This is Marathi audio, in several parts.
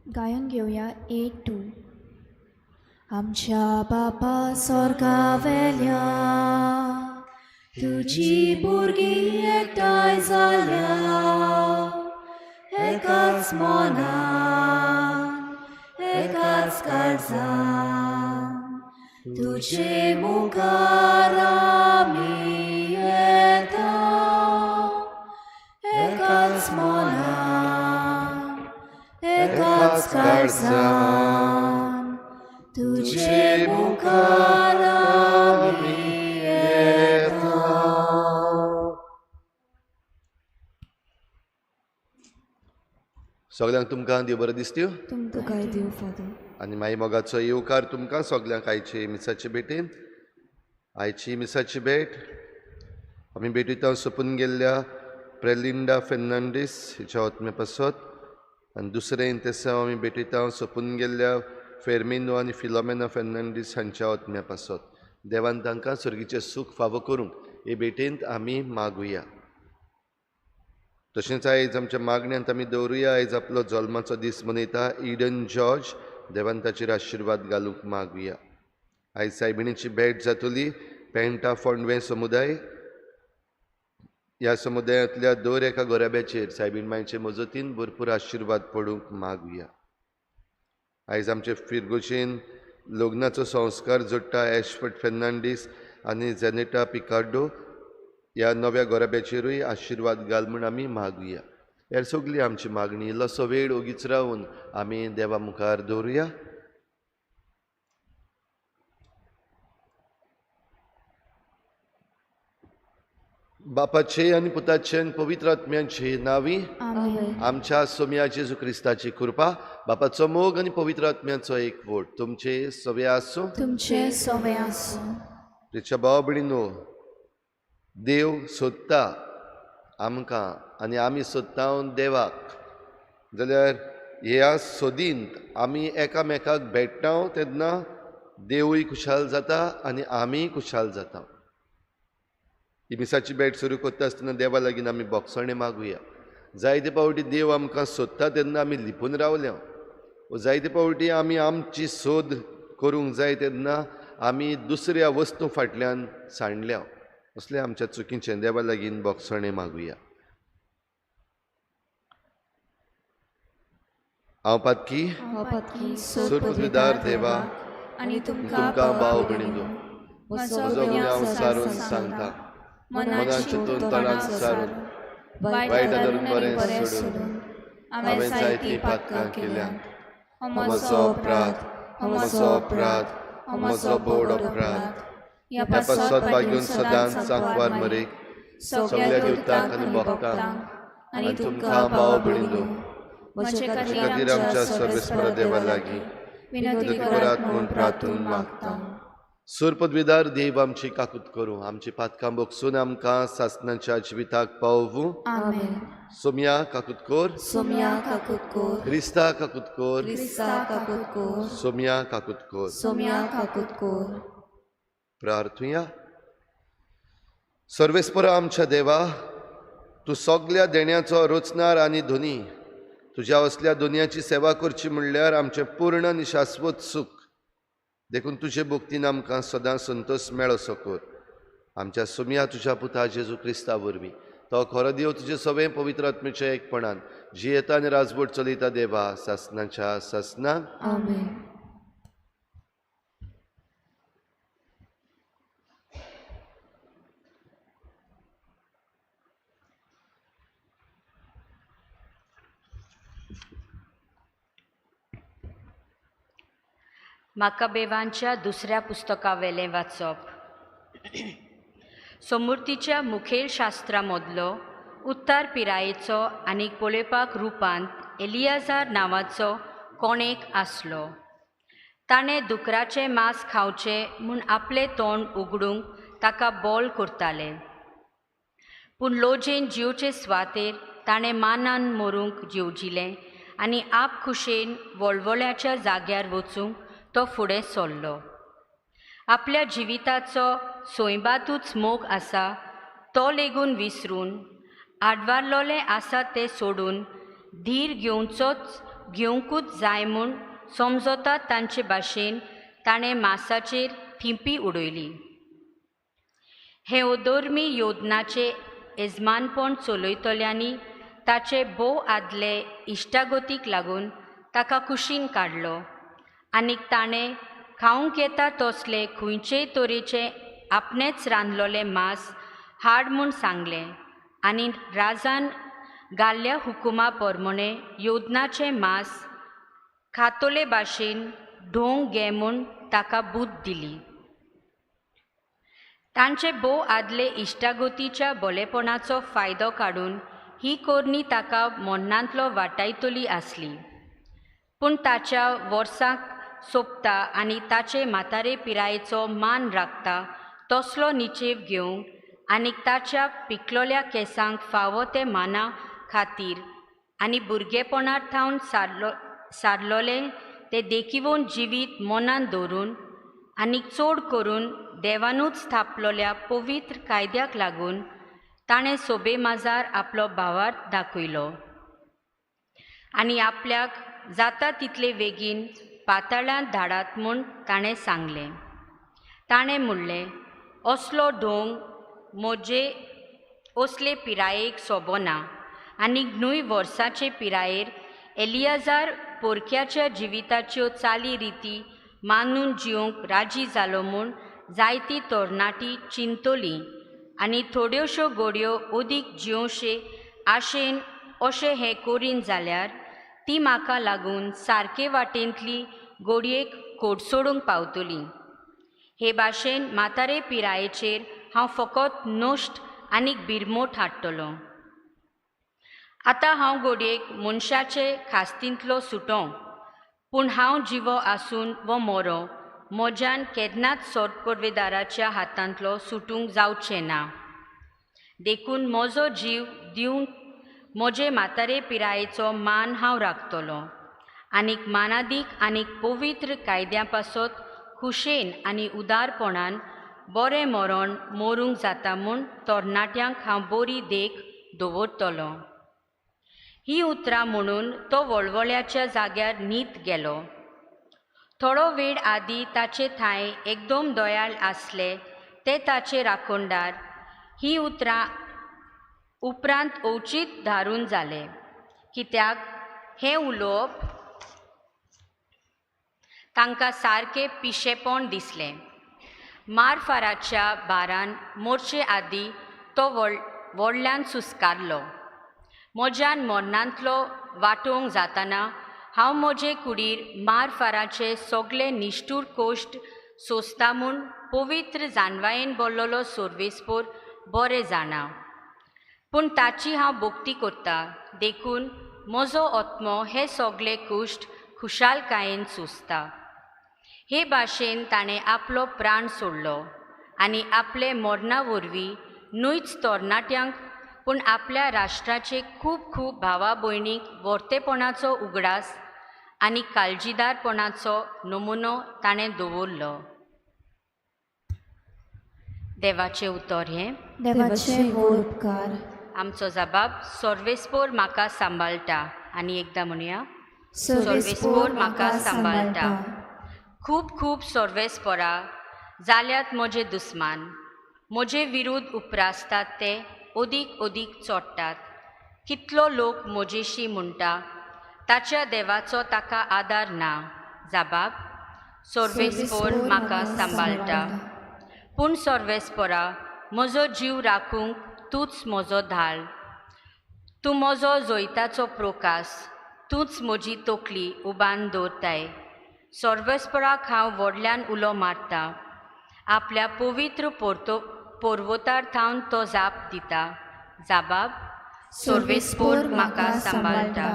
गायन घेऊया 8-2. आमच्या बापा स्वर्गावेल्या तुझी भुरगीं एकठांय जाल्या एकाच मनान एकाच काळजान तुझे मुखार आमी येता एकाच मनान एकाच काळजान तुझे मुखार आमी येता. सगळ्यांक तुमकां देव बरें दिसत्यो. तुमकां देव फादर. आनी मागीर मोगाचो येवकार तुमकां सगळ्यांक आयचे मिसाचे भेटेन. आयची मिसाची भेट आमी भेटयता सोंपून गेल्ल्या प्रेलिंडा फेर्नांडीस हिच्या आत्म्या पासत. आनी दुसरें इंतेसांव आमी भेटयता सोंपून गेल्ल्या फेर्मिनो आनी फिलोमेना फेर्नांडीस हांच्या आत्म्या पासत. देवान तांकां सर्गीचें सूख फावो करूंक हे भेटेंत आमी मागुया. तशेंच आयज आमच्या मागण्यांत आमी दवरुया. आयज आपलो जल्माचो दीस मनयता इडन जॉर्ज. देवान ताचेर आशिर्वाद घालूंक मागुया. आयज सायबिणीची भेट जातली पेंटा फोंडवे समुदाय. ह्या समुदायांतल्या दर एका गोराब्याचेर सायबीण मांयचे मजतीन भरपूर आशिर्वाद पडूंक मागुया. आयज आमचे फिरगोशेन लग्नाचो संस्कार जोडटा एशफर्ड फेर्नांडीस आनी जेनेटा पिकार्डो. ह्या नव्या गोराब्याचेरूय आशिर्वाद घाल म्हूण आमी मागुया. हेर सगळी आमची मागणी इल्लोसो वेळ ओगीच रावन आमी देवा मुखार दवरुया. बापाचे आनी पुताचे आनी पवित्र आत्म्याचे नांवी आमच्या सोम्या जेजू क्रिस्ताची कृपा, बापाचो मोग आनी पवित्र आत्म्याचो एकवट तुमचे सवे आसूं. तुमचे सवे आसूं. तेच्या भाव भयणीनो, देव सोदता आमकां आनी आमी सोदता देवाक. जाल्यार ह्या सोदींत आमी एकामेकाक भेटता तेन्ना देवूय खुशाल जाता आनी आमीय खुशाल जाता. ही मिसाची भेट सुरू करता आसतना देवा लागीं आमी बोगसणे मागुया. जायते पावटी देव आमकां सोदता तेन्ना आमी लिपून रावल्या. जायते पावटी आमी आमची सोद करूंक जाय तेन्ना आमी दुसऱ्या वस्तू फाटल्यान सांडल्या. असलें आमच्या चुकीचें देवा लागीं बोगसणे मागुया. हांव पातकी सुरपदार देवा आनी तुमकां भाव भयणीनो, म्हजो गुन्यांव हांव सारून सांगता. मनान चिंतून तोंडान सारून वायट धरून बरें सोडून हांवें जायतीं पातकां केल्यात. म्हजो अपराध म्हजो बोड अपराध. ह्या पासत बागून सदांच सांकवार मरेक सगळ्या दिवतांक आनी भक्तांक आनी तुमकां भाव भयणीनो, म्हजे खातीर आमच्या सर्वेस्परा देवा लागीं विनंती करात म्हूण प्रार्थून मागता. सुरपदवीदार देव आमची काकूत करूं, आमची पातकां बोगसून आमकां सासणाच्या जिविताक पावूं. आमेन. सोम्या काकूत कोर, सोम्या काकूत कोर. क्रिस्ता काकूत कोर, क्रिस्ता काकूत कोर. सोम्या काकूत कोर. सोम्या काकूत कोर. प्रार्थुया. सर्वेस्परा आमच्या देवा, तूं सगळ्या देण्याचो रोचणार आनी धोनी. तुज्या असल्या दुनियाची सेवा करची म्हणल्यार आमचें पूर्ण आनी शाश्वत सुख देखून तुजे भक्तीन आमकां सदां संतोष मेळो सकोर. आमच्या सोम्या तुज्या पुता जेजू क्रिस्ता वरवीं तो खरो देव तुजे सगळे पवित्र आत्मेच्या एकपणान जियेता आनी राजवट चलयता देवा सासणाच्या सासणाक. आमेन. माकाबेवांच्या दुसऱ्या पुस्तका वेलें वाचप. समृद्धीच्या मुखेल शास्त्रा मदलो उत्तर पिरायेचो आनी पळोवपाक रुपांत एलियाजार नांवाचो कोणेक आसलो. ताणें दुकराचें मांस खावचें म्हूण आपलें तोंड उगडूंक ताका बोल करताले. पूण लोजेन जिवचे सुवातेर ताणें मानान मरूंक जेवजिलें आनी आपखुशेन वळवळ्याच्या जाग्यार वचूंक तो फुडें सरलो. आपल्या जिविताचो सोयबातूच मोग आसा तो लेगून विसरून आडवारलोले आसा ते सोडून धीर घेवचोच घेवंकूच जाय म्हूण समजता तांचे भाशेन ताणें मासाचेर थिंपी उडयली. हे अधर्मी योधनाचे येजमानपण चलयतल्यांनी ताचे भोव आदले इश्टागतीक लागून ताका कुशीन काडलो आनी ताणें खावंक येता तसले खंयचेय तरेचे आपणेच रांदलोलें मांस हाड म्हूण सांगलें आनी राजान घाल्ल्या हुकुमा प्रमाणे योधनाचें मांस खातोले भाशेन ढोंग घे म्हूण ताका बूद दिली. तांचे भोव आदले इश्टागतीच्या भलेपणाचो फायदो काडून ही कोरणी ताका मरणांतलो वाटायतली आसली. पूण ताच्या वर्सांक सोंपता आनी ताचे म्हातारे पिरायेचो मान राखता तसलो निचेव घेवंक आनी ताच्या पिकलोल्या केंसांक फावो ते माना खातीर आनी भुरगेपणांत थावन सारलोले ते देखीवन जिवीत मनांत दवरून आनी चड करून देवानूच स्थापलोल्या पवित्र कायद्याक लागून ताणें सोबे माजार आपलो भावार्थ दाखयलो आनी आपल्याक जाता तितले बेगीन पाताळांत धाडात म्हूण ताणें सांगलें. ताणें म्हणलें, असलो ढोंग म्हजे असले पिरायेक सोबना आनी न्हय वर्साचे पिरायेर एलियाजार पोरक्याच्या जिविताच्यो चाली रिती मानून जिवंक राजी जालो म्हूण जायतीं तरणाटीं चिंतोलीं आनी थोड्योश्यो घडयो अदीक जिवंशे आशेन अशें हें करीन जाल्यार ती म्हाका लागून सारके वाटेंतली घडयेक खोडसोडूंक पावतली. हे भाशेन म्हातारे पिरायेचेर हांव फकत नश्ट आनीक बिरमोट हाडटलों. आतां हांव घडयेक मनशाचे खास्तींतलो सुटों, पूण हांव जिवो आसून वो मरो म्हज्यान केन्नाच सोडपरवेदाराच्या हातांतलो सुटूंक जावचें ना. देखून म्हजो जीव दिवन म्हजे म्हातारे पिरायेचो मान हांव राखतलों आनीक मानादीक आनीक पवित्र कायद्या पासत खुशेन आनी उदारपणान बरें मरण मरूंक जाता म्हूण तरणाट्यांक हांव बरी देख दवरतलों. ही उतरां म्हणून तो वळवळ्याच्या जाग्यार न्हीद गेलो. थोडो वेळ आदीं ताचे थंय एकदम दोयाळ आसले ते ताचे राखणदार ही उतरां उपरांत अवचीत धारून जाले, कित्याक हें उलोवप तांकां सारकें पिशेपण दिसलें. मारफाराच्या बारान मोरचे आदीं तो व्हडल्यान सुस्कारलो. म्हज्यान मरणांतलो वांटोवंक जाताना हांव म्हजे कुडीर मारफाराचे सगळे निश्ठूर कोश्ट सोंसता म्हूण पवित्र जानवायेन बोल्लोलो सर्वेस्पोर बरें जाणा. पूण ताची हांव भोक्ती करतां, देखून म्हजो आत्मो हे सगळे कुश्ट खुशालकायेन सोंसता. हे भाशेन ताणें आपलो प्राण सोडलो आनी आपले मरणा वरवीं न्हयच तरणाट्यांक पूण आपल्या राष्ट्राचे खूब खूब भावा भयणीक वर्तेपणाचो उगडास आनी काळजीदारपणाचो नमुनो ताणें दवरलो. देवाचें उतर हें देवाचे व्हड उपकार. आमचो जबाब सर्वेस्पोर म्हाका सांबाळटा. आनी एकदां म्हणया, सर्वेस्पोर म्हाका सांबाळटा. खूब खूब सर्वेस्पोरां जाल्यात म्हजे दुस्मान. म्हजे विरुद्ध उपरासतात ते अदीक अदीक चोडटात. कितलो लोक म्हजेशी म्हणटा, ताच्या देवाचो ताका आदार ना. जबाब सर्वेस्पोर म्हाका सांबाळटा. पूण सर्वेस्पोरा, म्हजो जीव राखूंक तूंच म्हजो धाल. तूं म्हजो जोयताचो प्रोकास, तूंच म्हजी तोकली उबान दवरताय. सर्वेस्पराक हांव व्हडल्यान उलो मारता. आपल्या पवित्र पर्वतार थावन तो जाप दिता. जबाब सर्वेस्पोर म्हाका सांबाळटा.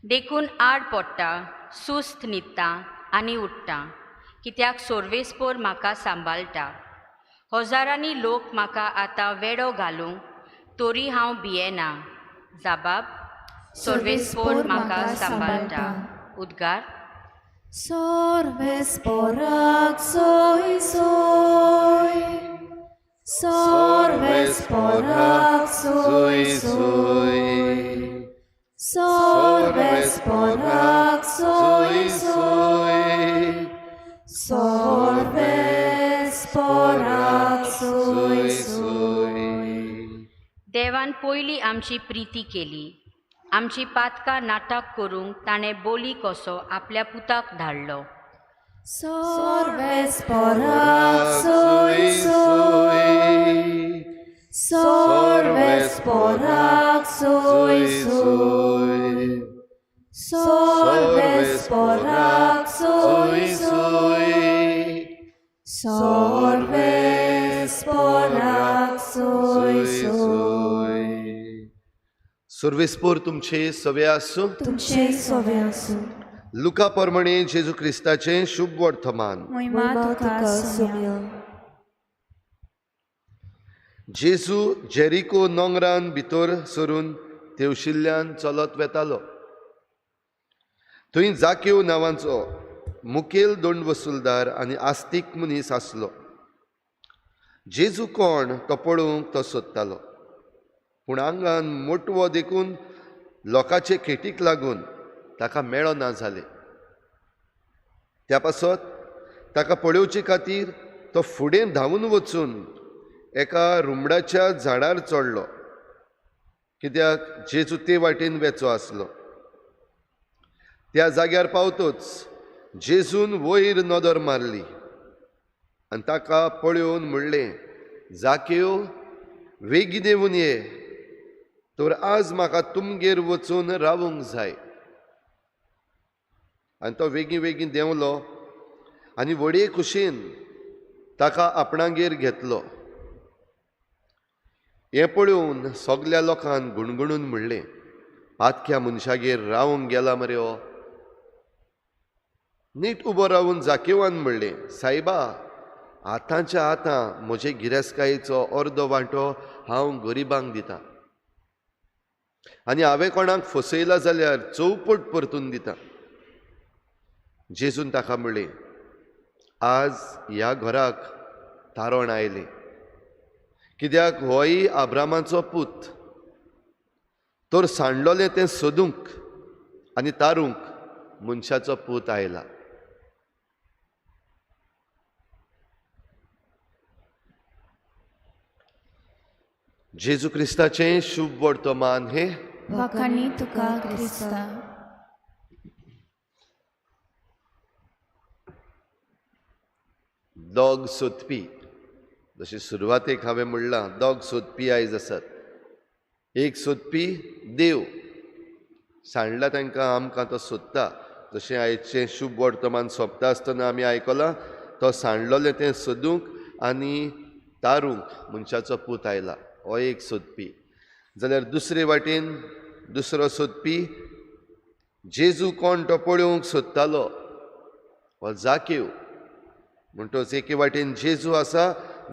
देखून आड पडटा, सुस्त न्हिदता आनी उठ्ठा, कित्याक सर्वेस्पोर म्हाका सांबाळटा. हजारांनी लोक म्हाका आतां वेडो घालूंक, तोरी हांव भियेना. जबाब सर्वेस्पोर म्हाका सांबाळटा. उद्गार सर्वेस्पोराक सोय सोय, सर्वेस्पोराक सोय सोय, सर्वेस्पोराक Sorvesporak soi soi. Sorvesporak soi soi. देवान पयली आमची प्रिती केली. आमची पातकां नाटक करूंक ताणें बोली कसो आपल्या पुताक धाडलो. Sorvesporak soi soi. Sorvesporak soi soi. Sorvesporak soi soi. Sorvesporak soi soi. सर्वेस्पोर तुमचे सवे आसूं. तुमचे सोवे आसूं. लुका प्रमाणे जेजू क्रिस्ताचें शुभ वर्तमान. महिमा तुका सोम्या. जेजू जेरिको नोंगरान भितर सरून तेवशिल्ल्यान चलत वेतालो. थंय जाकेव नांवाचो मुखेल दंड वसूलदार आनी आस्तीक मनीस आसलो. जेजू कोण तो पळोवंक तो सोदतालो, पूण आंगान मोटवो देखून लोकांचे खेटीक लागून ताका मेळना जालें. त्या पासत ताका पळोवचे खातीर तो फुडें धांवून वचून एका रुमडाच्या झाडार चडलो, कित्याक जेजू ते वाटेन वेचो आसलो. त्या जाग्यार पावतोच जेजून वयर नदर मारली आनी ताका पळोवन म्हणलें, जाकेव, वेगीन येवन ये, तर आज म्हाका तुमगेर वचून रावूंक जाय. आनी तो बेगीन देंवलो आनी व्हडे खुशेन ताका आपणागेर घेतलो. हें पळोवन सगल्या लोकांन गुणगुणून म्हणलें, पातक्या मनशागेर रावूंक गेला मरे हो. नीट उबो रावून जाकेवान म्हणलें, सायबा, आतांच्या आतां म्हजे गिरेस्कायेचो अर्दो वांटो हांव गरिबांक दितां, आनी हांवें कोणाक फसयला जाल्यार चौपट परतून दितां. जेजून ताका म्हणलें, आज ह्या घराक तारण आयलें, कित्याक होय आब्रामाचो पूत. तर सांडलोलें तें सोदूंक आनी तारूंक मनशाचो पूत आयला. जेजू क्रिस्ताचें शुभ वर्तमान हे. वाखाणी तुका क्रिस्ता. दोग सोदपी, जशें सुरवातेक हांवें म्हणलां, दोग सोदपी आयज आसात. एक सोदपी देव, सांडला तांकां आमकां तो सोदता. जशें आयचें शुभ वर्तमान सोंपता आसतना आमी आयकलां, तो सांडलोलें तें सोदूंक आनी तारूंक मनशाचो पूत आयला. हो एक सोदपी. जाल्यार दुसरे वाटेन दुसरो सोदपी जेजू कोण तो पळोवंक सोदतालो, हो जाकेव. म्हणटच एके वाटेन जेजू आसा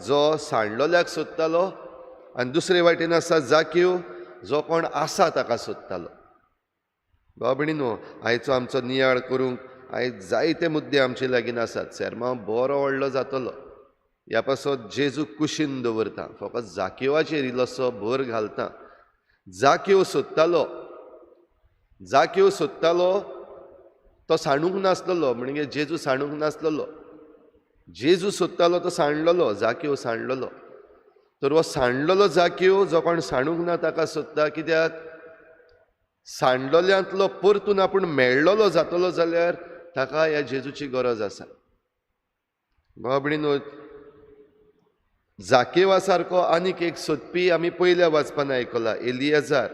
जो सांडलोल्याक सोदतालो, आनी दुसरे वाटेन आसा जाकेव जो कोण आसा ताका सोदतालो. भाव भयणीनो, आयचो आमचो नियाळ करूंक आयज जायते मुद्दे आमचे लागीं आसात. सेर्मांव बरो व्हडलो जातलो, ह्या पासत जेजू कुशीन दवरता, फकत जाकेवाचेर इल्लोसो भर घालता. जाकेव सोदतालो तो सांडूंक नासलेलो, म्हणजे जेजू सांडूंक नासलेलो. जेजू सोदतालो तो सांडलेलो, जाकेव सांडलेलो. तर हो सांडलेलो जाकेव जो कोण सांडूंक ना ताका सोदता, कित्याक सांडलोल्यांतलो परतून आपूण मेळ्ळलो जातलो जाल्यार ताका ह्या जेजूची गरज आसा. भाव भयणीनो, जाकेवा सारको आनीक एक सोदपी आमी पयल्या वाचपान आयकला, एलियाजार.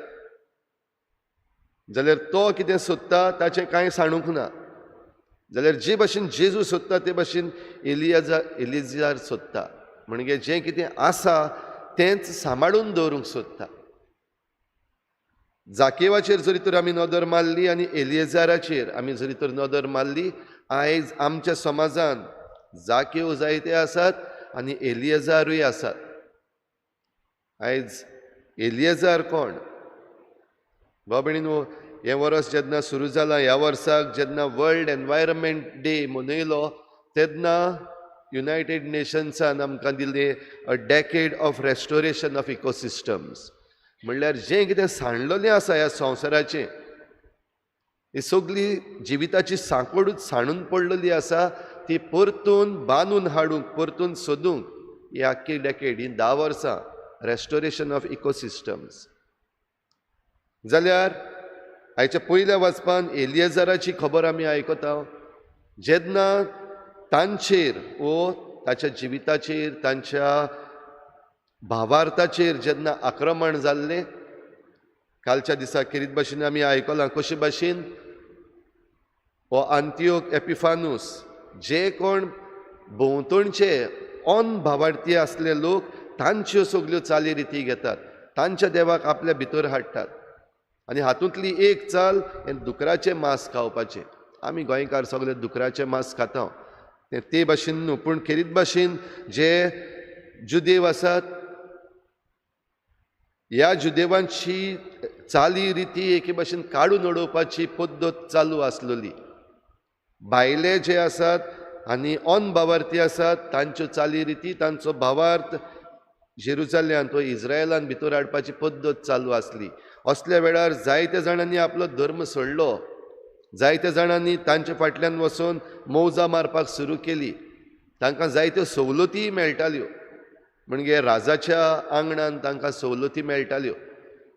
जाल्यार तो कितें सोदता ताचें कांय सांडूंक ना. जाल्यार जे भाशेन जेजू सोदता ते भाशेन एलियाजार सोदता. म्हणजे जें कितें आसा तेंच सांबाळून दवरूंक सोदता. जाकेवाचेर जरी तर आमी नदर मारली आनी एलियाजाराचेर आमी जरी तर नदर मारली, आयज आमच्या समाजान जाकेव जायते आसात आनी एलियाजारूय आसात. आयज एलियाजार कोण? भाव भयणीनो, हें वर्स जेन्ना सुरू जालां, ह्या वर्साक जेन्ना वर्ल्ड एनवायरमेंट डे मनयलो, तेन्ना युनायटेड नेशन्सान आमकां दिल्लें a decade of restoration of ecosystems. म्हणल्यार जें कितें सांडलोलें आसा ह्या संवसाराचें ही सगळी जिविताची सांकोडूच साणून पडलेली आसा ती परतून बांदून हाडूंक परतून सोदूंक ही आख्खी डेकेड ही 10 वर्सां रेस्टोरेशन ऑफ इकोसिस्टम्स. जाल्यार आयच्या पयल्या वाचपान एलिएझराची खबर आमी आयकता जेन्ना तांचेर वो ताच्या जिविताचेर तांच्या भावार्थाचेर जेन्ना आक्रमण जाल्लें. कालच्या दिसा किरीत भाशेन आमी आयकलां कशे भाशेन हो अंतियोक एपिफानूस जे कोण भोंवतणचे ऑन भावार्थी आसले लोक तांच्यो सगल्यो चाली रिती घेतात, तांच्या देवाक आपल्या भितर हाडटात आनी हातूंतली एक चाल हें दुकराचें मांस खावपाचें. आमी गोंयकार सगळे दुकराचें मांस खाता ते भाशेन न्हू, पूण खेरीत भाशेन जे जुदेव आसात ह्या जुदेवांची चाली रिती एके भाशेन काडून उडोवपाची पद्दत चालू आसलेली. भायले जे आसात आनी ऑन भावार्थी आसात तांच्यो चाली रिती तांचो भावार्थ जेरुजाल्यान तो इस्रायलान भितर हाडपाची पद्दत चालू आसली. असल्या वेळार जायत्या जाणांनी आपलो धर्म सोडलो, जायत्या जाणांनी तांचे फाटल्यान वचून मौजा मारपाक सुरू केली. तांकां जायत्यो सवलती मेळटाल्यो म्हणजे राजाच्या आंगणान तांकां सवलती मेळटाल्यो.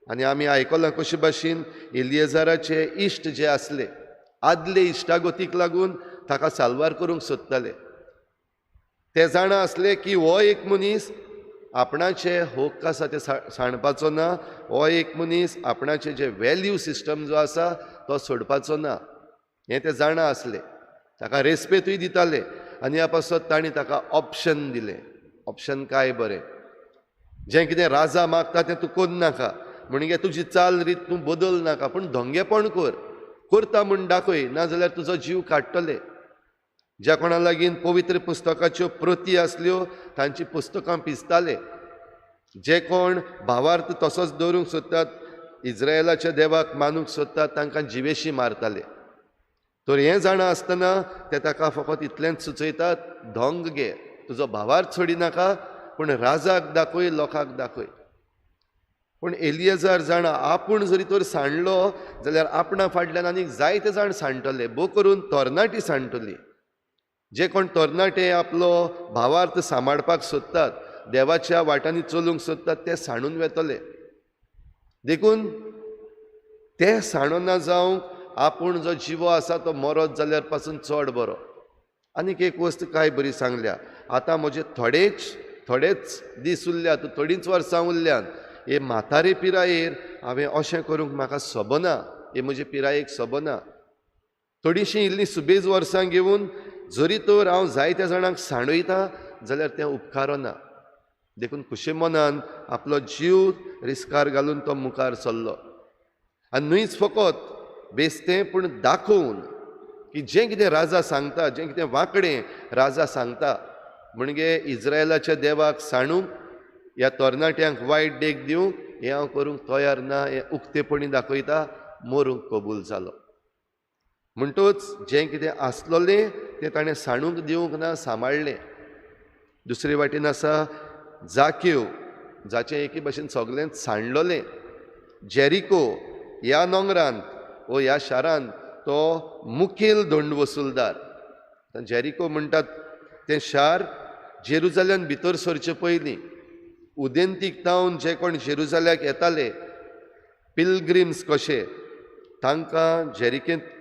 आनी आमी आयकलां कशे भाशेन एलिएझराचे इश्ट जे आसले आदले इश्टागतीक लागून ताका साल्वार करूंक सोदताले. ते जाणा आसले की हो एक मनीस आपणाचे हक्क आसा ते सांडपाचो ना, हो एक मनीस आपणाचे जे वॅल्यू सिस्टम जो आसा तो सोडपाचो ना हें ते जाणा आसले. ताका रेस्पेतूय दिताले आनी ह्या पासत तांणी ताका ऑप्शन दिलें. ऑप्शन काय बरें, जें कितें राजा मागता तें तूं कोन्न नाका म्हणजे तुजी चाल रीत तूं बदल नाका, पूण धोंगेपण कर, करता म्हूण दाखय नाजाल्यार तुजो जीव काडटले. ज्या कोणा लागीं पवित्र पुस्तकाच्यो प्रती आसल्यो तांची पुस्तकां पिसताले. जे कोण भावार्थ तसोच दवरूंक सोदतात इस्रायलाच्या देवाक मानूंक सोदतात तांकां जिवेशी मारताले. तर हें जाणा आसतना ते ताका फकत इतलेंच सुचयतात धोंग घे, तुजो भावार्थ सोडी नाका पूण राजाक दाखय, लोकांक दाखय. पूण एलिएझर जाणा आपूण जरी तर सांडलो जाल्यार आपणा फाटल्यान आनीक जायते जाण सांडटले, भोव करून तरणाटी सांडटली. जे कोण तरणाटे आपलो भावार्थ सांबाळपाक सोदतात, देवाच्या वाटांनी चलूंक सोदतात ते सांडून वेतले. देखून ते सांडोना जावंक आपूण जो जिवो आसा तो मरत जाल्यार पासून चड बरो. आनीक एक वस्त काय बरी सांगल्या, आतां म्हजे थोडेच दीस उरल्यात, थोडींच वर्सां उरल्यान हे म्हातारे पिरायेर हांवें अशें करूंक म्हाका सबना, हे म्हजे पिरायेक सबना. थोडीशीं इल्लीं सुबेज वर्सां घेवन जरी तर हांव जायत्या जाणांक सांडयता जाल्यार तें उपकारो ना. देखून खुशे मनान आपलो जीव रिस्कार घालून तो मुखार चल्लो. आनी न्हयच फकत बेस्तें पूण दाखोवन की जें कितें राजा सांगता, जें कितें वांकडें राजा सांगता म्हणजे इस्रायलाच्या देवाक सांडूंक ह्या तरणाट्यांक वायट देख दिवंक हें हांव करूंक तयार ना, हें उक्तेपणी दाखयता, मरूंक कबूल जालो. म्हणटूच जें कितें आसलोलें तें ताणें सांडूंक दिवंक ना, सांबाळलें. दुसरे वाटेन आसा जाकेव, जाचें एके भाशेन सगळेंच सांडलोलें. जेरिको ह्या नोंगरांत वो ह्या शारांत तो मुखेल धोंड वसूलदार. जेरिको म्हणटात तें शार जेरुजाल्यान भितर सरचे पयलीं उदेंतीक तावन जे कोण जेरुजाल्याक येताले पिलग्रिम्स कशे तांकां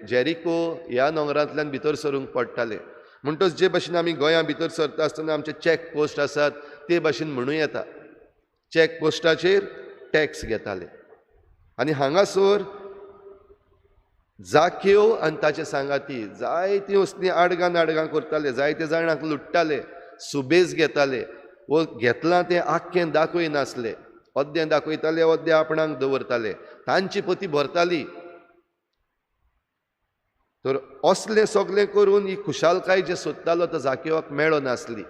जेरिको ह्या नोंगरांतल्यान भितर सरूंक पडटाले. म्हणटच जे भाशेन आमी गोंयां भितर सरता आसतना आमचे चॅक पोस्ट आसात ते भाशेन म्हणूं येता. चॅक पोस्टाचेर टॅक्स घेताले. आनी हांगासर जाकेव आनी ताचे सांगाती जायतीं वस्तूंनी आडगां करताले, जायते जाणांक लुट्टाले, सुबेज घेताले. वो घेतलां तें आख्खें दाखय नासलें, अर्दें दाखयताले, अर्दें आपणाक दवरताले, तांची पती भरताली. तर असलें सगळें करून ही खुशालकाय जे सोदतालो तो जाकेवाक मेळो नासली.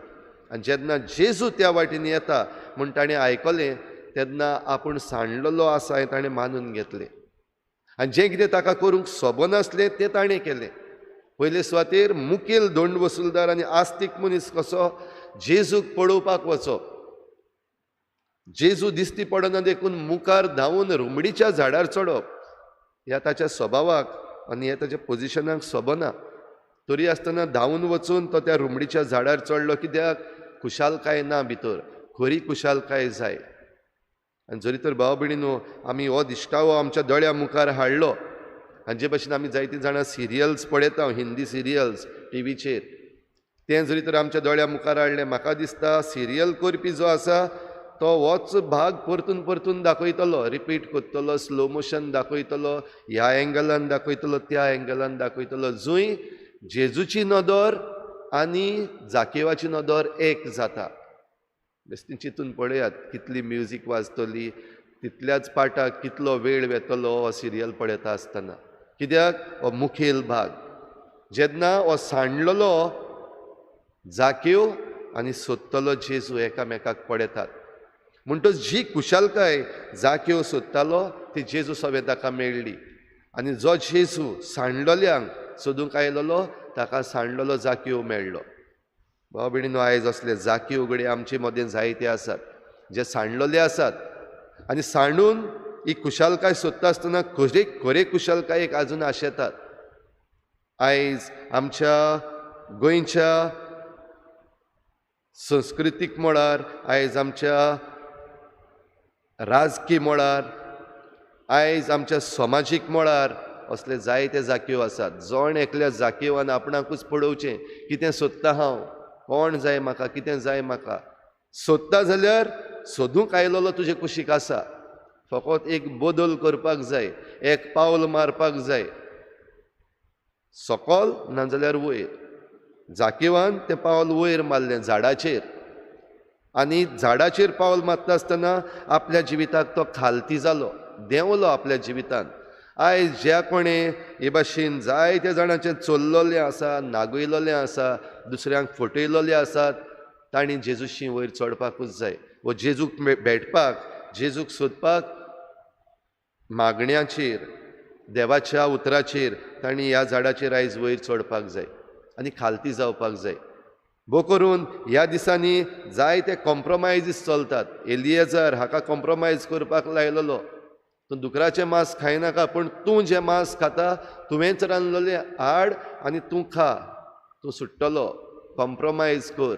आनी जेन्ना जेजू त्या वाटेन येता म्हूण ताणें आयकलें तेन्ना आपूण सांडलेलो आसा हें ताणें मानून घेतलें. आनी जें कितें ताका करूंक सबनासलें तें ताणें केलें. पयले सुवातेर मुखेल धोंड वसूलदार आनी आस्तीक मनीस कसो जेजूक पळोवपाक वचप. जेजू दिसती पडना देखून मुखार धांवून रुमडीच्या झाडार चडप ह्या ताच्या स्वभावाक आनी हे ताच्या पोजिशनाक सोबना, तरी आसतना धांवन वचून तो त्या रुमडीच्या झाडार चडलो. कित्याक? खुशालकाय ना भितर, खरी खुशालकाय जाय. आनी जरी तर भाव भयणीनो आमी हो दिश्टावो आमच्या दोळ्या मुखार हाडलो, आनी जे भशेन आमी जायतीं जाणां सिरियल्स पळयता, हिंदी सिरियल्स टीव्हीचेर, तें जरी तर आमच्या दोळ्या मुखार हाडलें, म्हाका दिसता सिरियल करपी जो आसा तो होच भाग परतून परतून दाखयतलो, रिपीट करतलो, स्लो मोशन दाखयतलो, ह्या एंगलान दाखयतलो, त्या एंगलान दाखयतलो, जंय जेजूची नदर आनी जाकेवाची नदर एक जाता. बेश्टी चिंतून पळयात, कितली म्युजीक वाजतली, तितल्याच पाठाक कितलो वेळ वेतलो हो सिरियल पळयता आसतना. कित्याक? हो मुखेल भाग. जेन्ना हो सांडलेलो जाकेव आनी सोदतलो जेजू एकामेकाक पळयतात, म्हणटच जी खुशालकाय जाकेव सोदतालो ती जेजू सवें ताका मेळ्ळी. आनी जो जेजू सांडलोल्यांक सोदूंक आयलोलो ताका सांडलोलो जाकेव मेळ्ळो. भाव भयणीनो, आयज असले जाकेव उगडे आमचे मदें जायते आसात जे सांडलोले आसात, आनी सांडून ही खुशालकाय सोदता आसतना खरे खुशालकायेक आजून आशेतात. आयज आमच्या गोंयच्या संस्कृतीक मळार, आयज आमच्या राजकीय मळार, आयज आमच्या समाजीक मळार असले जायते जाकेव आसात. जोण एकल्या जाकेवान आपणाकूच पळोवचें, कितें सोदता हांव, कोण जाय म्हाका, कितें जाय म्हाका. सोदता जाल्यार सोदूंक आयलोलो तुजे कुशीक आसा, फकत एक बदल करपाक जाय, एक पावल मारपाक जाय, सकल नाजाल्यार वयर. जाकेवान तें पावल वयर मारलें झाडाचेर, आनी झाडाचेर पावल मारता आसतना आपल्या जिविताक तो खालती जालो, देंवलो आपल्या जिवितान. आयज ज्या कोणें हे भाशेन जायत्या जाणांचें चल्लोलें आसा, नागयलोलें आसा, दुसऱ्यांक फटयलोलें आसात, तांणी जेजूशी वयर चडपाकूच जाय. वो जेजूक भेटपाक, जेजूक सोदपाक मागण्याचेर, देवाच्या उतराचेर तांणी ह्या झाडाचेर आयज वयर चडपाक जाय आनी खालती जावपाक जाय. भोव करून ह्या दिसांनी जायते कॉम्प्रोमायजीस चलतात. एलिएझर हाका कॉम्प्रोमायज करपाक लायलोलो, तूं दुकराचें मांस खायनाका, पूण तूं जें मांस खाता तुवेंच रांदलोलें हाड आनी तूं खा, तूं सुट्टलो, कॉम्प्रोमायज कर.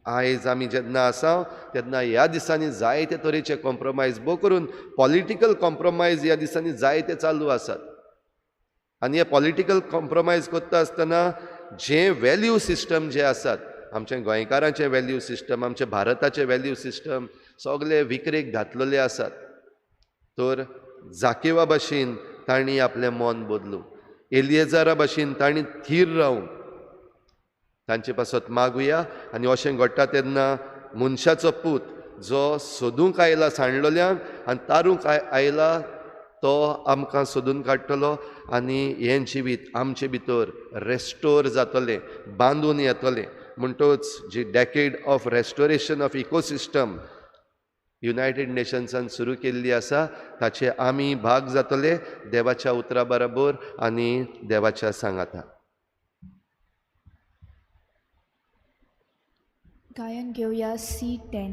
आयज आमी जेन्ना आसा तेन्ना ह्या दिसांनी जायते तरेचे कॉम्प्रोमायज, भोव करून पॉलिटिकल कॉम्प्रोमायज ह्या दिसांनी जायते चालू आसात. आनी हे पॉलिटिकल कॉम्प्रोमायज करता आसतना जे वॅल्यू सिस्टम जे आसात, आमचे गोंयकारांचे वॅल्यू सिस्टम, आमचे भारताचे वॅल्यू सिस्टम सगळे विकरेक घातलेले आसात. तर जाकेवा भाशेन तांणी आपलें मन बदलूं, एलिएझरा भाशेन तांणी थीर रावूं, तांचे पासत मागुया. आनी अशें घडटा तेन्ना मनशाचो पूत जो सोदूंक आयला सांडलोल्यांक आनी तारूंक आयला, तो आमकां सोदून काडटलो आनी हें जिवीत आमचे भितर रेस्टोर जातलें, बांदून येतलें. म्हणटच जी decade of restoration of ecosystem united नेशन्सान सुरू केल्ली आसा, ताचे आमी भाग जातले देवाच्या उतरा बरोबर आनी देवाच्या सांगाता. गायन घेवया C10.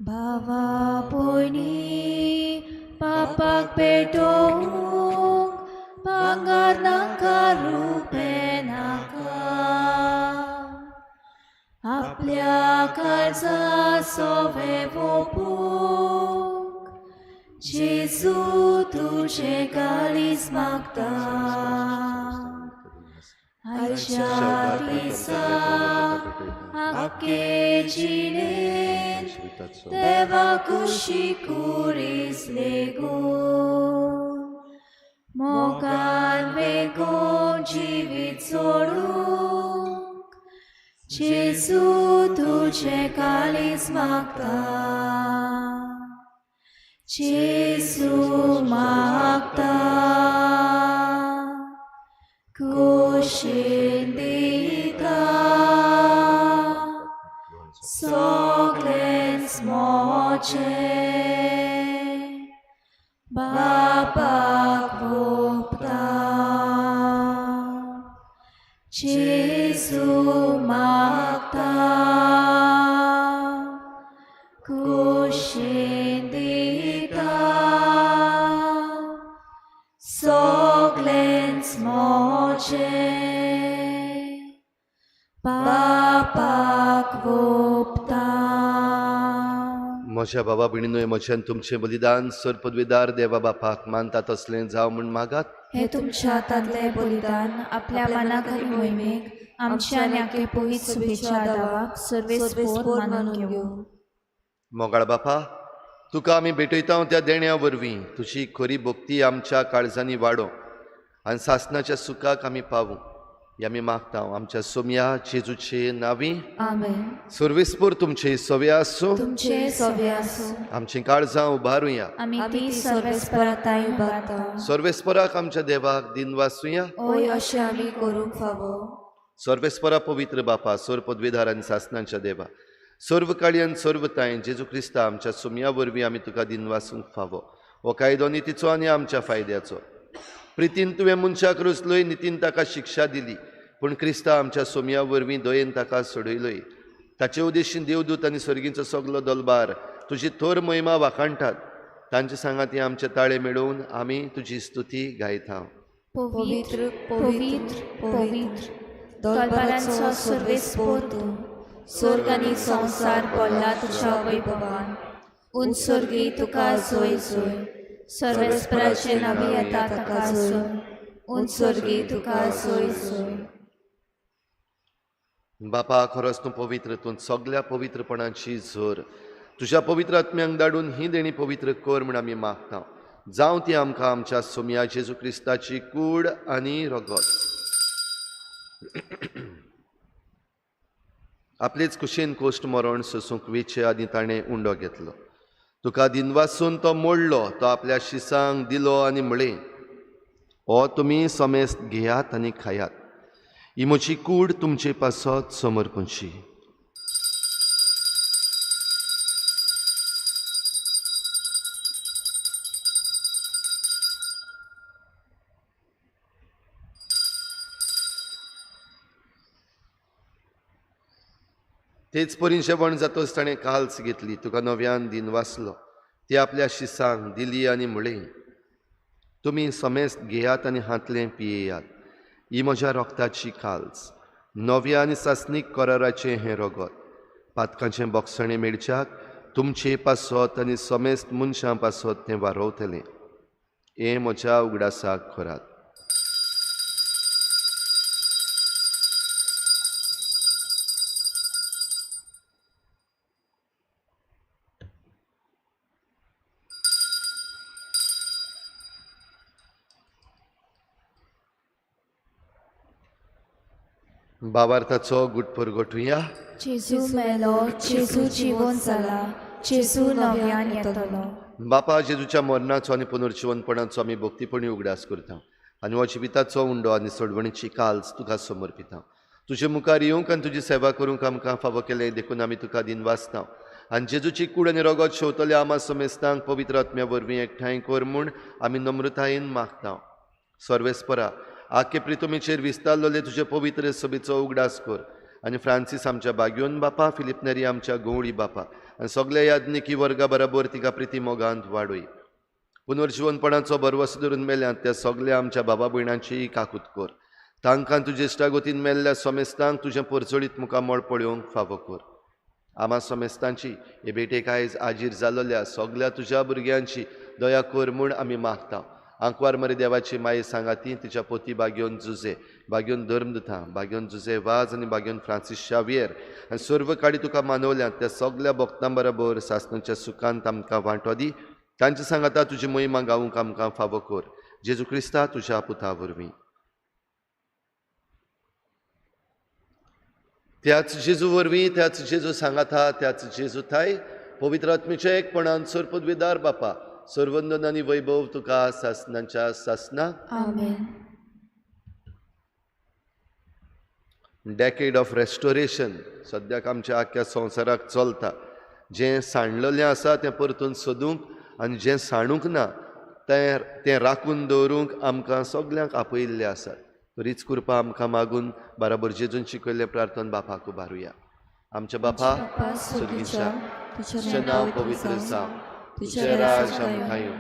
भावा भयणी पापाक पेटोवंक भांगर नाका रुपे नाका, आपल्या काळजा सोवे भोपूंक जेजू तुझे काळीज मागता. आयच्या दिसा आख्खे जिणेन देवा खुशी कुरीस लेगून मोगान वेगोन जिवीत सोडूंक जेजू तुझे काळीज मागता. जेजू मागता कुशीन दिता सगळेंच मोचे बापाक भोगता. जेजू मागता कुशीन दिता म्हज्या भावा भयणींनो, म्हज्यान तुमचें बलिदान सर पदवीदार देवा बापाक मानता तसलें जावं म्हूण मागात. हे तुमच्या हातांतले बलिदान आपल्या मनाखाली मोहिमेक आमच्या आनी आख्खे पवित सुबेच्या दावाक सर्वेस्पोर मानून घेवं. मोगाळ बापा, तुका आमी भेटयता त्या देण्या वरवीं तुजी खरी भक्ती आमच्या काळजांनी वाडो आनी सासणाच्या सुखाक आमी पावूं हें आमी मागता आमच्या सोम्या जेजूचे नांवी. आमेन. सर्वेस्पोर तुमचे सवे आसूं. तुमचे सवे आसूं. आमची काळजां उबारुया. आमी ती सर्वेस्पराताय उबारता. सर्वेस्पराक आमच्या देवाक दिन वाचुया. ओय अशें आमी करूंक फावो. सर्वेस्परा पवित्र बापा, सर पदवीदार आनी सासणांच्या देवा, सर्व काळी आनी सर्व ताय जेजू क्रिस्ता आमच्या सोम्या वरवीं आमी तुका दिन वाचूंक फावो. हो कायदो नितीचो आनी आमच्या फायद्याचो. प्रितीन तुवें मनशाक रुचलोय, नितीन ताका शिक्षा दिली, पूण क्रिस्ता आमच्या सोम्या वरवीं दयेन ताका सोडयलोय. ताचे उद्देशीन देवदूत आनी सर्गींचो सगलो दलबार तुजी थोर महिमा वाखाणटात. तांचे सांगाती आमचे ताळे मेळोवन आमी तुजी स्तुती गायता. पवित्र पवित्र पवित्र दलबारांचो सर्वेस्पोर तूं. स्वर्ग आनी संवसार पडला तुज्या वैभवान. उंचसर्गी तुका जोय जोय. सर्वेस्पराचे नावी येता ताका जोय. उंचसर्गी तुका जोय जोय. बापा, खरोच तूं पवित्र, तूं सगल्या पवित्रपणाची झर तुज्या पवित्र आत्म्यांक धाडून ही देणी पवित्र कर म्हूण आमी मागता. जावं ती आमकां आमच्या सोम्या जेजू क्रिस्ताची कूड आनी रगत आपलेच कुशेन कोश्ट मरण सोसूंक वेचे आनी ताणें उंडो घेतलो. तुका दिन वाचून तो मोडलो, तो आपल्या शिसांक दिलो आनी म्हळें, हो तुमी समेस्त घेयात आनी खायात. ही म्हजी कूड तुमचे पासत समर्पणची. तेच परीन जेवण जातोच ताणें काल्स घेतली, तुका नव्यान दिन वाचलो, ती आपल्या शिसांक दिली आनी म्हळें, तुमी समेस्त घेयात आनी हातलें पियेयात. ही म्हज्या रोगताची काल्स, नव्या आनी सासनीक कराराचें हें रगत. पातकांचें बोगसणें मेळच्याक तुमचे पासत आनी समेस्त मनशां पासत तें वारोवतलें. हें म्हज्या उगडासाक करात. भावार्थाचो गुटपर गोठुया. जेजू मेलो, जेजू जिवंत जाला, जेजू नव्यान येतलो. बापा, जेजूच्या मरणाचो आनी पुनर्जिवनपणाचो आमी भक्तीपणी उगडास करता आनी हो जिविताचो उंडो आनी सोडवणीची काल्स तुका समर्पिता. तुजे मुखार येवंक आनी तुजी सेवा करूंक आमकां फावो केलें देखून आमी तुका दिन वाचता. आनी जेजूची कूड आनी रगत शेवतले आमा समेस्तांक पवित्र आत्म्या वरवीं एकठांय कर म्हूण आमी नम्रतायेन मागता. सर्वेस्परा, आख्खे प्रितुमेचेर विस्तारलोले तुजे पवित्र सभेचो उगडास कर आनी फ्रांसीस आमच्या बाग्योन बापा, फिलिप नेरी आमच्या गवळी बापा आनी सगळ्या याज्ञिकी वर्गा बरोबर तिका प्रिती मोगांत वाडय. पुनर्जिवनपणाचो बरवस धरून मेल्यांत त्या सगळ्या आमच्या बाबा भयणांची काकूत कर. तांकां तुजे इश्टागोतीन मेल्ल्या समेस्तांक तुजें परचळीत मुखामळ पळोवंक फावो कर. आमा समेस्तांची हे भेटेक आयज आजीर जाल्ल्या सगळ्या तुज्या भुरग्यांची दया कर म्हूण आमी मागता. आंकवार मरे देवाची माये सांगाती, तिच्या पोती बाग्योन जुजे, बाग्योन धर्मदुतां, बाग्योन जुजे वाज आनी बाग्योन फ्रांसीस शावियर आनी सर्व काडी तुका मानवल्यांत त्या सगळ्या भक्तां बरोबर सासणाच्या सुखांत आमकां वांटो दी. तांचे सांगाता तुजी महिमा गावूंक आमकां फावो कर. जेजू क्रिस्ता तुज्या पुता वरवीं. त्याच जेजू वरवीं, त्याच जेजू सांगाता, त्याच जेजू थाय पवित्र आत्मेच्या एकपणान सर पदवीदार बापा, सर्वंदन आनी वैभव तुका सासणांच्या सासना. आमेन. डेकेड ऑफ रेस्टोरेशन सद्याक आमच्या आख्या संवसाराक चलता. जें सांडलेलें आसा तें परतून सोदूंक आनी जें सांडूंक ना तें राखून दवरूंक आमकां सगल्यांक आपयिल्लें आसात. तरीच कृपा आमकां मागून बराबर जेजून शिकयल्लें प्रार्थना बापाक उबारुया. आमच्या बापा, सुर्गीच्या, तुजें नांव पवित्र जावं, तुजें राज आमकां येवं,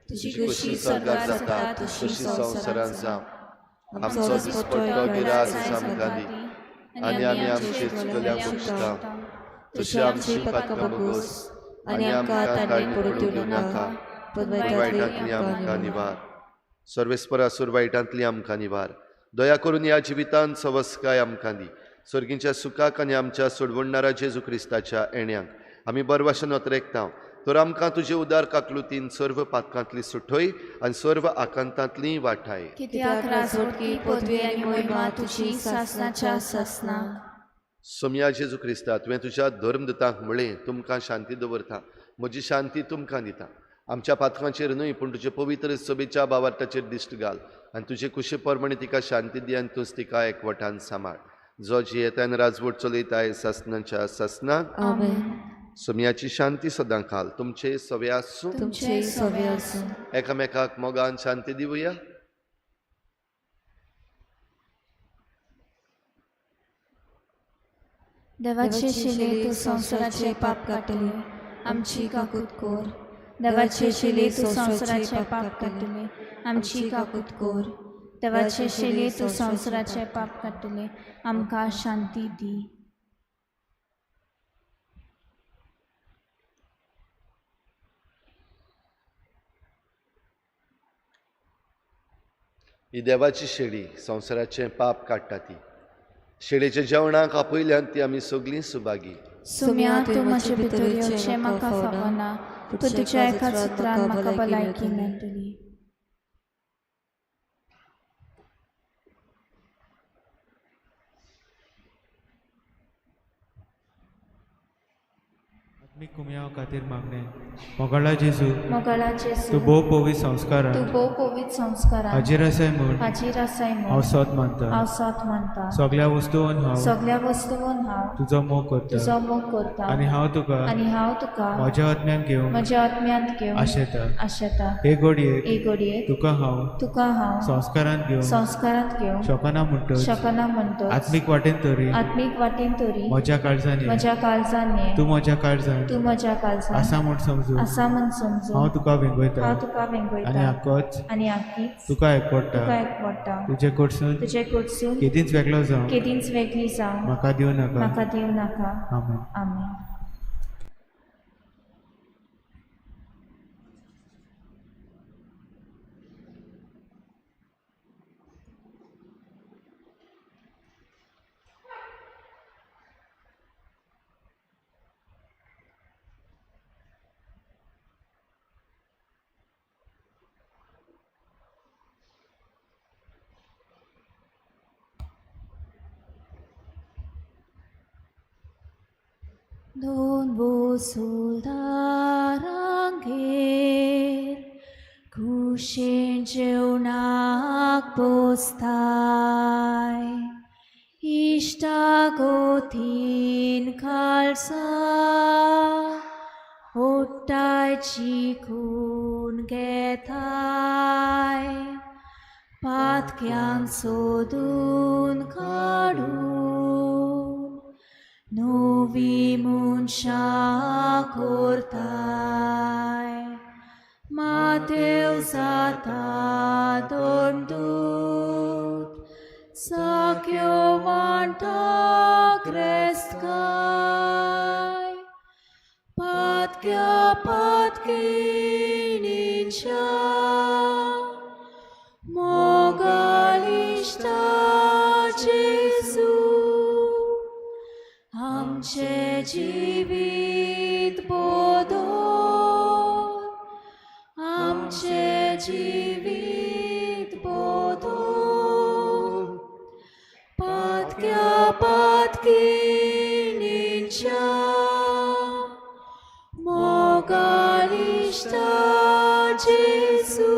तुजी कशी स्वर्गांत जाता तशी संवसारांत जावं. आमचो दिसपट्टो गिरास आमकां दी आनी आमी आमचे चुकल्यांक बक्षिता, तशी आमची पातकां बगोस आनी आमकां ताळणी पडूं नाका, पण वायटांतली आमकां निवार. सर्वेस्पर आसूर वायटांतली आमकां निवार. दया करून ह्या जिवितांत सवस्काय आमकां दी. सर्गींच्या सुखाक आनी आमच्या सोडवणणारा जेजू क्रिस्ताच्या येण्याक आमी बरे भाशेन नोतरेकतांव. तर आमकां तुजे उदार काकलुतीन सर्व पातकांतली सुटय आनी सर्व आकांतांतली वाटाय. कित्याक राजवटकी पदवी आनी महिमा तुजी सासणाच्या सासना. सोम्या जेजू क्रिस्ता, तुवें तुज्या धर्मदूतांक म्हळें, तुमकां शांती दवरता, म्हजी शांती तुमकां दिता. आमच्या पातकांचेर न्हय, पूण तुजे पवित्र सभेच्या भावार्थाचेर दिश्ट घाल आनी तुजे कुशी परमणे तिका शांती दी आनी तूंच तिका एकवटान सांबाळ. जो जियेतान राजवट चलयताय सासणाच्या सासनाक. आमेन. सोम्याची शांती सदां घाल. तुमचे सवे आसूं. तुमचे सवे आसूं. एकामेकाक मोगान शांती दिवया. देवाचे शिले तूं संवसाराचे पाप काडटले, आमची काकूट कोर. देवाचे शिले तूं संवसाराचे पाप काडटले, आमची काकूट कोर. देवाचे शिले तूं संवसाराचे पाप काडटले, आमकां शांती दी. ही देवाची शेळी संवसाराचें पाप काडटा ती. शेळेच्या जेवणाक आपयल्यान ती आमी सगळीं सुभागी. सुम्या तूं म्हजे भितर येवचें म्हाका फावना, पूण तुज्या एका उतरान म्हाका भलायकी मेळटली. आत्मीक कुमयाव खातीर मागणे. मोगाळा जेजू, मोगाळा जेजू, तूं भोव पवित्र संस्कारान तूं भोव पवित्र संस्कारान हाजीर आसाय म्हूण हाजीर आसाय हांव म्हूण सोत मानता. हांव साथ मानता. सगळ्या वस्तूंन हांव सगळ्या वस्तूंन हांव तुजो मोग करता तुजो मोग करता आनी हांव तुका आनी हांव तुका म्हज्या आत्म्यान घेवन म्हज्या आत्म्यांत घेवन आशेता. आशेता. हे घडयेक एक घडयेक तुका हांव संस्कारांत घेवन शकना म्हणटच शकना म्हणटच आत्मीक वाटेन तरी आत्मीक वाटेन तरी म्हज्या काळजांनी म्हज्या काळजान ये. तूं म्हज्या काळजांत तूं म्हज्या काळजान आसा म्हूण समजून आसा म्हूण समजून हांव तुका वेंगयता हांव तुका आनी वेंगयता आक्कोच आनी आख्खीच तुका एकवडटा. तुका एकवडटा. तुजे कडसून तुजे कडसून केदींच वेगळो जावं केदींच वेगळी जावं म्हाका दिवं नाका. म्हाका दिवं नाका. आमेन. आमेन. दोन बोसुलदारांगेर कुशेन जेवणाक बसताय. इश्टागोतीन खालसा ओट्टाय चिकून घेताय. पातक्यांक सोदून काडून नवी मनशां करताय. मातेव जाता दोंडूत साक्यो वांटा क्रेस्तकाय. पातक्या पातकिनीच्या मोगालिश्ता जेजू आमचे जिवीत बोदोर. आमचे जिवीत बोदोर. पातक्या पातकिनीच्या मोगालिश्ता जेजू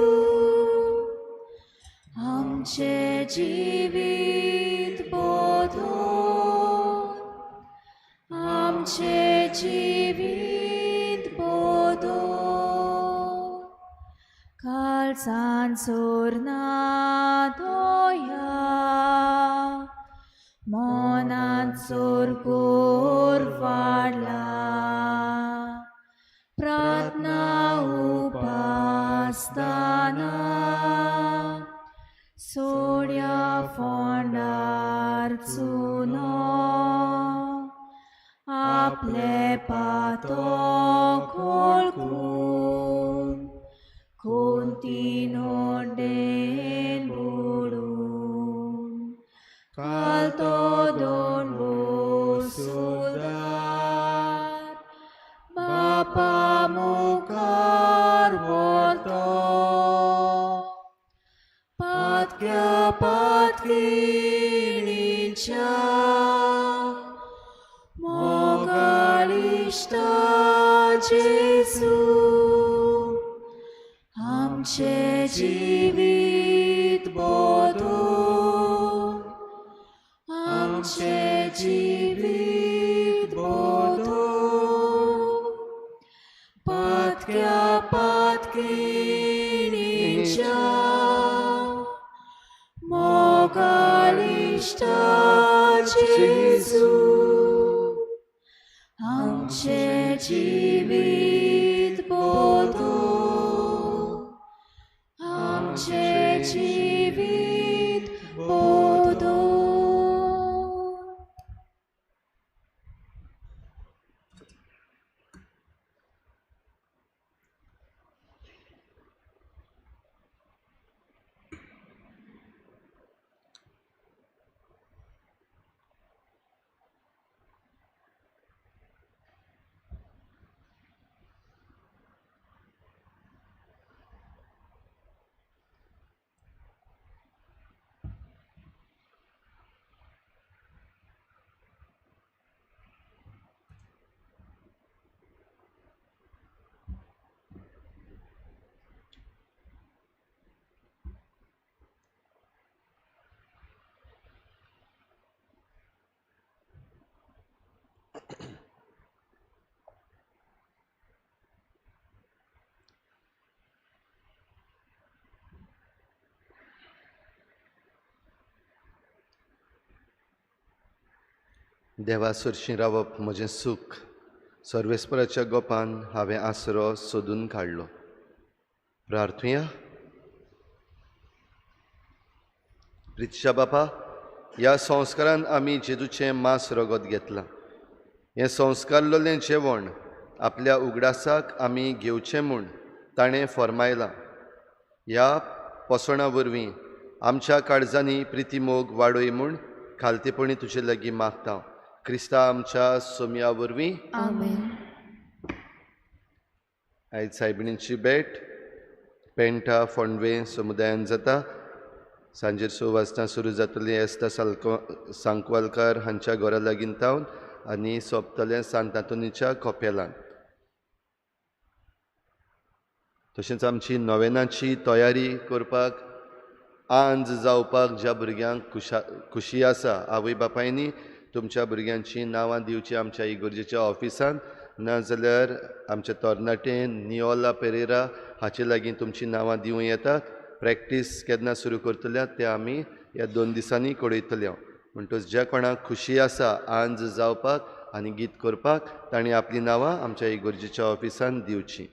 आमचे जिवीत बोदोर. आमचे जिवीत बोदोर. काळजान चोरना दोया मोनांत चोर कोर वाडला. प्रार्थना उपासताना सोड्या फोंडार चुनो आपले पातो तीन होड्डेन बुडून घालतो दोन बोसुदार बापा मुखार व्हरतो पातक्या पातकिणीच्या मोगाळ इश्टा जेजू आमचे जिवीत बोधून आमचे जिवीत बोधून पातक्या पातकिणीच्या मोगाळ इश्टा जेजू आमचे जिवीत बोधून आमचे जिवीत बोधून. देवा सुरशीं रावप म्हजें सूख सर्वेस्पराच्या गोपान हांवें आसरो सोदून काडलो. प्रार्थुया. प्रितच्या बापा, ह्या संस्कारान आमी जेजूचें मांस रगत घेतलां. हें संस्कारलोलें जेवण आपल्या उगडासाक आमी घेवचें म्हूण ताणें फरमायलां. ह्या पोसणा वरवीं आमच्या काळजांनी प्रिती मोग वाडोय म्हूण खालतेपणी तुजे लागीं मागता. क्रिस्ता आमच्या सोम्या वरवीं. आमेन. आयज सायबिणीची भेट पेंटा फोंडवे समुदायान जाता. सांजेर 6 वाजता सुरू जातली. एस्ता सांकवालकार हांच्या घरा लागीं तावन आनी सोंपतलें सांत आंतोनीच्या कोपेलान. तशेंच आमची नोवेनाची तयारी करपाक आंज जावपाक ज्या भुरग्यांक खुशी आसा, आवय बापायनी तुमच्या भुरग्यांची नांवां दिवची आमच्या इगर्जेच्या ऑफिसान, नाजाल्यार आमच्या तरणाटेन नियोला पेरेरा हाचे लागीं तुमची नांवां दिवं येतात. प्रॅक्टीस केन्ना सुरू करतल्या ते आमी ह्या 2 दिसांनी कळयतले. म्हणटच ज्या कोणाक खुशी आसा आंज जावपाक आनी गीत करपाक तांणी आपलीं नांवां आमच्या इगर्जेच्या ऑफिसान दिवची.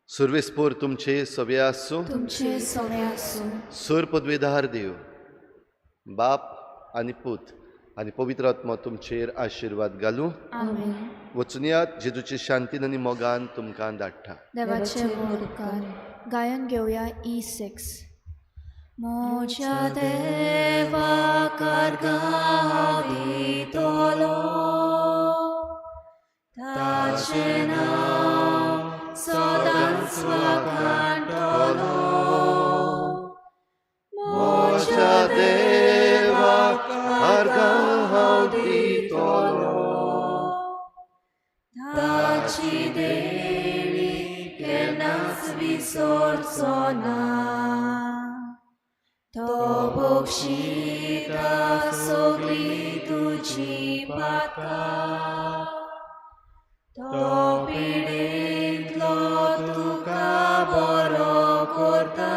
सर्वेस्पोर तुमचे सवे आसूं. तुमचे सवे आसूं. सूर पदवीधार देव बाप आनी पूत आनी पवित्र आत्मा तुमचेर आशिर्वाद घालूं. आमेन. वचून यात. जेजूचे शांतीन आनी मोगान तुमकां धाडटा. देवाचे उपकार. गायन घेवया E6. मोच्या देवा कारगांव दितलो, ताचें नांव सदांच वाखाणटलो. मोच्या देवा कारगांव दितलो, ताची देणी केन्नाच विसरचो ना. तो बक्षिता सगळी तुजी पातकां, तो पिडेंतलो तुका बरो करता.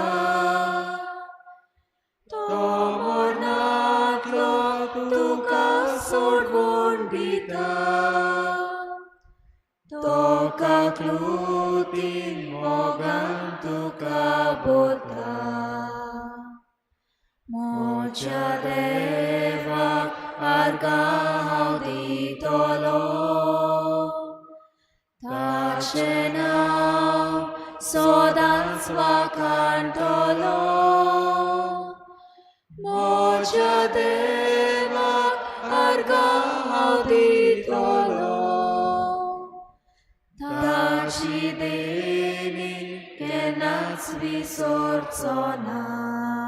तो मरणांतलो तुका सोडवून दिता. तो काकलुतीन मोगान तुका बोलता. मोच्या देवाक आर्गां दितलो, ताचें नांव सदांच वाखाणटलो म्हज्या देवाक अर्गां हांव दितलो ताची देणी केन्नाच विसरचो ना